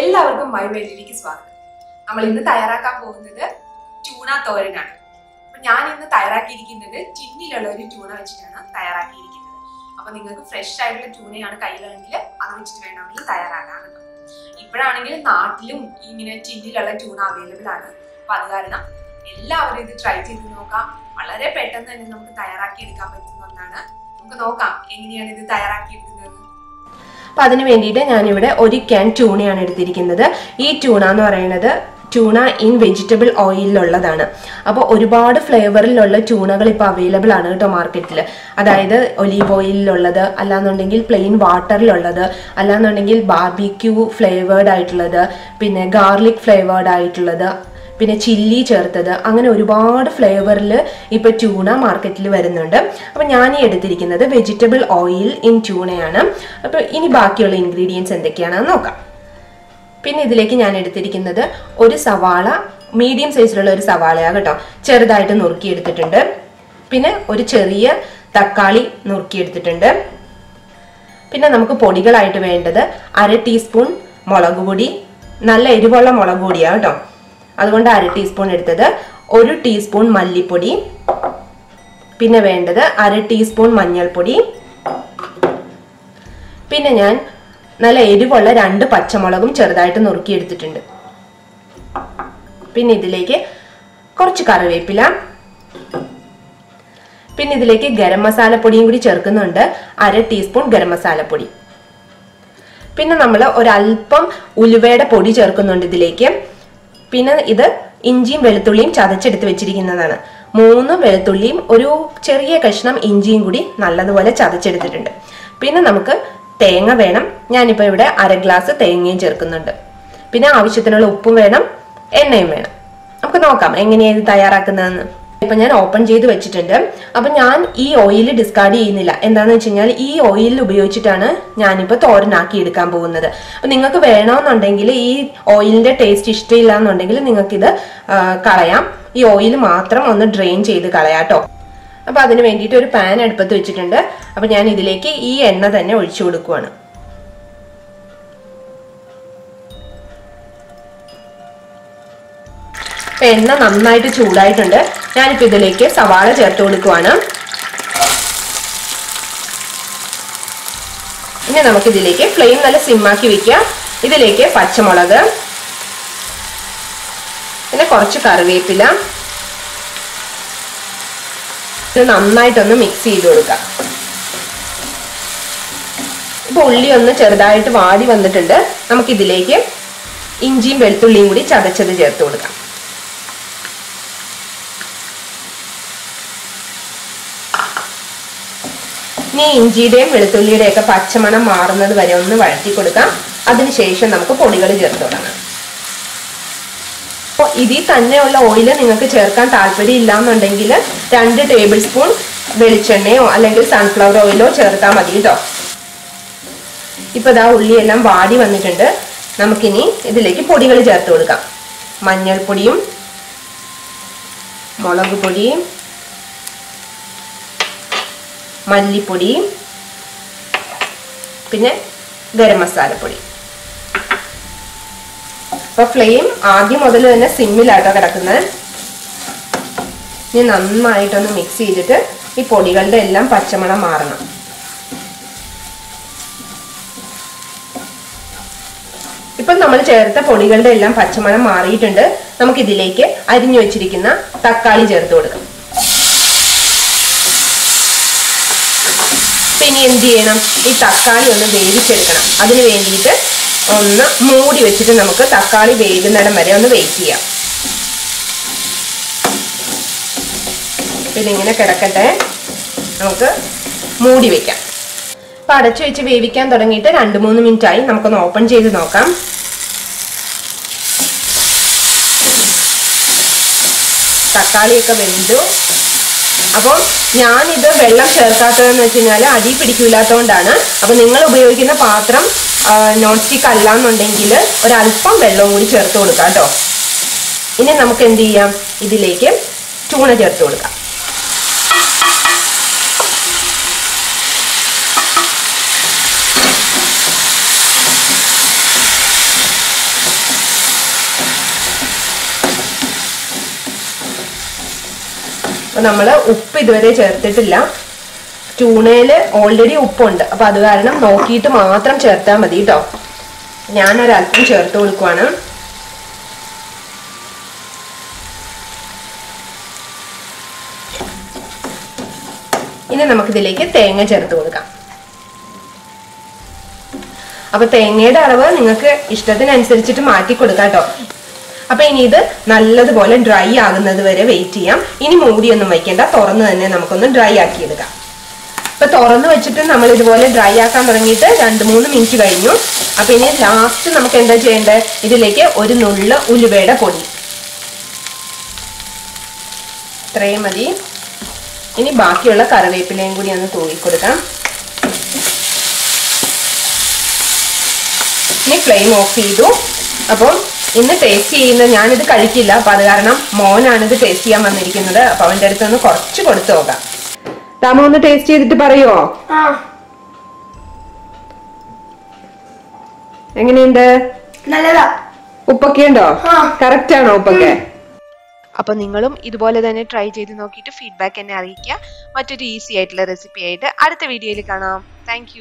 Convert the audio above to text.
എല്ലാവർക്കും മൈ വേൾഡിലേക്ക് സ്വാഗതം. നമ്മൾ ഇന്ന് തയ്യാറാക്കാൻ പോകുന്നത് ട്യൂണ തോരനാണ്. അപ്പൊ ഞാൻ ഇന്ന് തയ്യാറാക്കിയിരിക്കുന്നത് ടിന്നിലുള്ള ഒരു ട്യൂണ വെച്ചിട്ടാണ് തയ്യാറാക്കിയിരിക്കുന്നത്. അപ്പൊ നിങ്ങൾക്ക് ഫ്രഷ് ആയിട്ടുള്ള ട്യൂണയാണ് കയ്യിലാണെങ്കിൽ അത് വെച്ചിട്ട് വേണമെങ്കിൽ തയ്യാറാക്കാൻ. ഇപ്പോഴാണെങ്കിൽ നാട്ടിലും ഇങ്ങനെ ടിന്നിലുള്ള ട്യൂണ അവൈലബിൾ ആണ്. അപ്പൊ അത് കാരണം എല്ലാവരും ഇത് ട്രൈ ചെയ്ത് നോക്കാം. വളരെ പെട്ടെന്ന് തന്നെ നമുക്ക് തയ്യാറാക്കി എടുക്കാൻ പറ്റുന്ന ഒന്നാണ്. നമുക്ക് നോക്കാം എങ്ങനെയാണ് ഇത് തയ്യാറാക്കിയെടുക്കുന്നത്. അപ്പോൾ അതിന് വേണ്ടിയിട്ട് ഞാനിവിടെ ഒരു ക്യാൻ ട്യൂണയാണ് എടുത്തിരിക്കുന്നത്. ഈ ട്യൂണ എന്ന് പറയുന്നത് ട്യൂണ ഇൻ വെജിറ്റബിൾ ഓയിലുള്ളതാണ്. അപ്പോൾ ഒരുപാട് ഫ്ലേവറിലുള്ള ട്യൂണകൾ ഇപ്പോൾ അവൈലബിൾ ആണ് കേട്ടോ മാർക്കറ്റിൽ. അതായത് ഒലീവ് ഓയിലുള്ളത്, അല്ലാന്നുണ്ടെങ്കിൽ പ്ലെയിൻ വാട്ടറിലുള്ളത്, അല്ലാന്നുണ്ടെങ്കിൽ ബാർബിക്യൂ ഫ്ലേവേർഡ് ആയിട്ടുള്ളത്, പിന്നെ ഗാർലിക് ഫ്ലേവേർഡ് ആയിട്ടുള്ളത്, പിന്നെ ചില്ലി ചേർത്തത്, അങ്ങനെ ഒരുപാട് ഫ്ലേവറിൽ ഇപ്പോൾ ട്യൂണ മാർക്കറ്റിൽ വരുന്നുണ്ട്. അപ്പോൾ ഞാൻ ഈ എടുത്തിരിക്കുന്നത് വെജിറ്റബിൾ ഓയിൽ ഇൻ ട്യൂണയാണ്. അപ്പോൾ ഇനി ബാക്കിയുള്ള ഇൻഗ്രീഡിയൻസ് എന്തൊക്കെയാണെന്ന് നോക്കാം. പിന്നെ ഇതിലേക്ക് ഞാൻ എടുത്തിരിക്കുന്നത് ഒരു സവാള, മീഡിയം സൈസിലുള്ള ഒരു സവാളയാണ് കേട്ടോ, ചെറുതായിട്ട് നുറുക്കിയെടുത്തിട്ടുണ്ട്. പിന്നെ ഒരു ചെറിയ തക്കാളി നുറുക്കിയെടുത്തിട്ടുണ്ട്. പിന്നെ നമുക്ക് പൊടികളായിട്ട് വേണ്ടത് 1/2 ടീസ്പൂൺ മുളക് പൊടി, നല്ല എരിവുള്ള മുളക് പൊടിയാണ് കേട്ടോ, അതുകൊണ്ട് 1/2 ടീസ്പൂൺ എടുത്തത്. 1 ടീസ്പൂൺ മല്ലിപ്പൊടി, പിന്നെ വേണ്ടത് 1/2 ടീസ്പൂൺ മഞ്ഞൾപ്പൊടി. പിന്നെ ഞാൻ നല്ല എരിവുള്ള 2 പച്ചമുളകും ചെറുതായിട്ട് നുറുക്കിയെടുത്തിട്ടുണ്ട്. പിന്നെ ഇതിലേക്ക് കുറച്ച് കറിവേപ്പില, പിന്നെ ഇതിലേക്ക് ഗരം മസാലപ്പൊടിയും കൂടി ചേർക്കുന്നുണ്ട്, 1/2 ടീസ്പൂൺ ഗരം മസാലപ്പൊടി. പിന്നെ നമ്മൾ ഒരല്പം ഉലുവയുടെ പൊടി ചേർക്കുന്നുണ്ട് ഇതിലേക്ക്. പിന്നെ ഇത് ഇഞ്ചിയും വെളുത്തുള്ളിയും ചതച്ചെടുത്ത് വെച്ചിരിക്കുന്നതാണ്. 3 വെളുത്തുള്ളിയും ഒരു ചെറിയ കഷ്ണം ഇഞ്ചിയും കൂടി നല്ലതുപോലെ ചതച്ചെടുത്തിട്ടുണ്ട്. പിന്നെ നമുക്ക് തേങ്ങ വേണം. ഞാനിപ്പോൾ ഇവിടെ 1/2 ഗ്ലാസ് തേങ്ങയും ചേർക്കുന്നുണ്ട്. പിന്നെ ആവശ്യത്തിനുള്ള ഉപ്പും വേണം, എണ്ണയും വേണം. നമുക്ക് നോക്കാം എങ്ങനെയാണ് ഇത് തയ്യാറാക്കുന്നതെന്ന്. ഇപ്പം ഞാൻ ഓപ്പൺ ചെയ്ത് വെച്ചിട്ടുണ്ട്. അപ്പം ഞാൻ ഈ ഓയിൽ ഡിസ്കാർഡ് ചെയ്യുന്നില്ല. എന്താണെന്ന് വെച്ച് കഴിഞ്ഞാൽ ഈ ഓയിൽ ഉപയോഗിച്ചിട്ടാണ് ഞാനിപ്പോൾ തോരനാക്കി എടുക്കാൻ പോകുന്നത്. അപ്പം നിങ്ങൾക്ക് വേണമെന്നുണ്ടെങ്കിൽ ഈ ഓയിലിൻ്റെ ടേസ്റ്റ് ഇഷ്ടമില്ല എന്നുണ്ടെങ്കിൽ നിങ്ങൾക്കിത് കളയാം. ഈ ഓയിൽ മാത്രം ഒന്ന് ഡ്രെയിൻ ചെയ്ത് കളയാട്ടോ. അപ്പം അതിന് വേണ്ടിയിട്ട് ഒരു പാൻ അടുപ്പത്ത് വെച്ചിട്ടുണ്ട്. അപ്പം ഞാൻ ഇതിലേക്ക് ഈ എണ്ണ തന്നെ ഒഴിച്ചു കൊടുക്കുവാണ്. എണ്ണ നന്നായിട്ട് ചൂടായിട്ടുണ്ട്. ഞാനിപ്പോൾ ഇതിലേക്ക് സവാള ചേർത്ത് കൊടുക്കുവാണ്. ഇനി നമുക്കിതിലേക്ക് ഫ്ലെയിം നല്ല സിമ്മാക്കി വെക്കാം. ഇതിലേക്ക് പച്ചമുളക്, പിന്നെ കുറച്ച് കറിവേപ്പില, ഇത് നന്നായിട്ടൊന്ന് മിക്സ് ചെയ്ത് കൊടുക്കാം. ഇപ്പോൾ ഉള്ളി ഒന്ന് ചെറുതായിട്ട് വാടി വന്നിട്ടുണ്ട്. നമുക്കിതിലേക്ക് ഇഞ്ചിയും വെളുത്തുള്ളിയും കൂടി ചതച്ചത് ചേർത്ത് കൊടുക്കാം. ഇനി ഇഞ്ചിയുടെയും വെളുത്തുള്ളിയുടെയും ഒക്കെ പച്ചമണം മാറുന്നത് വരെ ഒന്ന് വഴറ്റി കൊടുക്കാം. അതിനുശേഷം നമുക്ക് പൊടികൾ ചേർത്ത് തുടങ്ങാം. അപ്പോൾ ഇതിൽ തന്നെയുള്ള ഓയിൽ നിങ്ങൾക്ക് ചേർക്കാൻ താല്പര്യം ഇല്ല എന്നുണ്ടെങ്കിൽ 2 ടേബിൾ സ്പൂൺ വെളിച്ചെണ്ണയോ അല്ലെങ്കിൽ സൺഫ്ലവർ ഓയിലോ ചേർത്താൽ മതി കേട്ടോ. ഇപ്പോൾ ഇതാ ഉള്ളിയെല്ലാം വാടി വന്നിട്ടുണ്ട്. നമുക്കിനി ഇതിലേക്ക് പൊടികൾ ചേർത്ത് കൊടുക്കാം. മഞ്ഞൾപ്പൊടിയും മുളക് പൊടിയും മല്ലിപ്പൊടി, പിന്നെ ഗരം മസാലപ്പൊടി. അപ്പോൾ ഫ്ലെയിം ആദ്യം മുതൽ തന്നെ സിമ്മിലാട്ടോ കിടക്കുന്നത്. ഇനി നന്നായിട്ടൊന്ന് മിക്സ് ചെയ്തിട്ട് ഈ പൊടികളുടെ എല്ലാം പച്ചമണം മാറണം. ഇപ്പം നമ്മൾ ചേർത്ത പൊടികളുടെ എല്ലാം പച്ചമണം മാറിയിട്ടുണ്ട്. നമുക്കിതിലേക്ക് അരിഞ്ഞു വെച്ചിരിക്കുന്ന തക്കാളി ചേർത്ത് കൊടുക്കാം. ഇനി എന്ത് ചെയ്യണം, ഈ തക്കാളി ഒന്ന് വേവിച്ചെടുക്കണം. അതിന് വേണ്ടിയിട്ട് ഒന്ന് മൂടി വെച്ചിട്ട് നമുക്ക് തക്കാളി വേകുന്നിടം വരെ ഒന്ന് വെയിറ്റ് ചെയ്യാം. പിന്നെ ഇങ്ങനെ കിടക്കട്ടെ, നമുക്ക് മൂടി വെക്കാം. അപ്പം അടച്ചു വെച്ച് വേവിക്കാൻ തുടങ്ങിയിട്ട് 2-3 മിനിറ്റായി. നമുക്കൊന്ന് ഓപ്പൺ ചെയ്ത് നോക്കാം. തക്കാളിയൊക്കെ വെന്തു. അപ്പോൾ ഞാനിത് വെള്ളം ചേർക്കാത്തതെന്ന് വെച്ച് കഴിഞ്ഞാൽ അടി പിടിക്കില്ലാത്തതുകൊണ്ടാണ്. അപ്പോൾ നിങ്ങൾ ഉപയോഗിക്കുന്ന പാത്രം നോൺ സ്റ്റിക്ക് അല്ല എന്നുണ്ടെങ്കിൽ ഒരല്പം വെള്ളവും കൂടി ചേർത്ത് കൊടുക്കാം കേട്ടോ. ഇനി നമുക്ക് എന്ത് ചെയ്യാം, ഇതിലേക്ക് ട്യൂണ ചേർത്ത് കൊടുക്കാം. അപ്പൊ നമ്മള് ഉപ്പ് ഇതുവരെ ചേർത്തിട്ടില്ല. ട്യൂണയില് ഓൾറെഡി ഉപ്പുണ്ട്. അപ്പൊ അത് കാരണം നോക്കിയിട്ട് മാത്രം ചേർത്താൽ മതി കേട്ടോ. ഞാനൊരല്പം ചേർത്ത് കൊടുക്കുവാണ്. ഇനി നമുക്കിതിലേക്ക് തേങ്ങ ചേർത്ത് കൊടുക്കാം. അപ്പൊ തേങ്ങയുടെ അളവ് നിങ്ങൾക്ക് ഇഷ്ടത്തിനനുസരിച്ചിട്ട് മാറ്റി കൊടുക്കാം കേട്ടോ. അപ്പൊ ഇനി ഇത് നല്ലതുപോലെ ഡ്രൈ ആകുന്നത് വരെ വെയിറ്റ് ചെയ്യാം. ഇനി മൂടിയൊന്നും വയ്ക്കേണ്ട, തുറന്ന് തന്നെ നമുക്കൊന്ന് ഡ്രൈ ആക്കി എടുക്കാം. ഇപ്പൊ തുറന്ന് വെച്ചിട്ട് നമ്മൾ ഇതുപോലെ ഡ്രൈ ആക്കാൻ തുടങ്ങിയിട്ട് 2-3 മിനിറ്റ് കഴിഞ്ഞു. അപ്പൊ ഇനി ലാസ്റ്റ് നമുക്ക് എന്താ ചെയ്യേണ്ടത്, ഇതിലേക്ക് ഒരു നുള്ള് ഉലുവയുടെ പൊടി, ഇത്രയും മതി. ഇനി ബാക്കിയുള്ള കറിവേപ്പിലയും കൂടി ഒന്ന് തൂവി കൊടുക്കാം. ഇനി ഫ്ലെയിം ഓഫ് ചെയ്തു. അപ്പം ഇന്ന് ടേസ്റ്റ് ചെയ്യുന്ന, ഞാനിത് കഴിക്കില്ല, അപ്പൊ അത് കാരണം മോനാണ് ഇത് ടേസ്റ്റ് ചെയ്യാൻ വന്നിരിക്കുന്നത്. അപ്പൊ അവന്റെ അടുത്ത് ഒന്ന് കുറച്ച് കൊടുത്തു നോക്കാം. രാമ ഒന്ന് ടേസ്റ്റ് ചെയ്തിട്ട് പറയുമോ എങ്ങനെയുണ്ട്? നല്ലതാ. ഉപ്പൊക്കെ ഉണ്ടോ? കറക്റ്റ് ആണോ ഉപ്പൊക്കെ? അപ്പൊ നിങ്ങളും ഇതുപോലെ തന്നെ ട്രൈ ചെയ്ത് നോക്കിയിട്ട് ഫീഡ്ബാക്ക് എന്നെ അറിയിക്കുക. മറ്റൊരു ഈസി ആയിട്ടുള്ള റെസിപ്പി ആയിട്ട് അടുത്ത വീഡിയോയിൽ കാണാം. താങ്ക്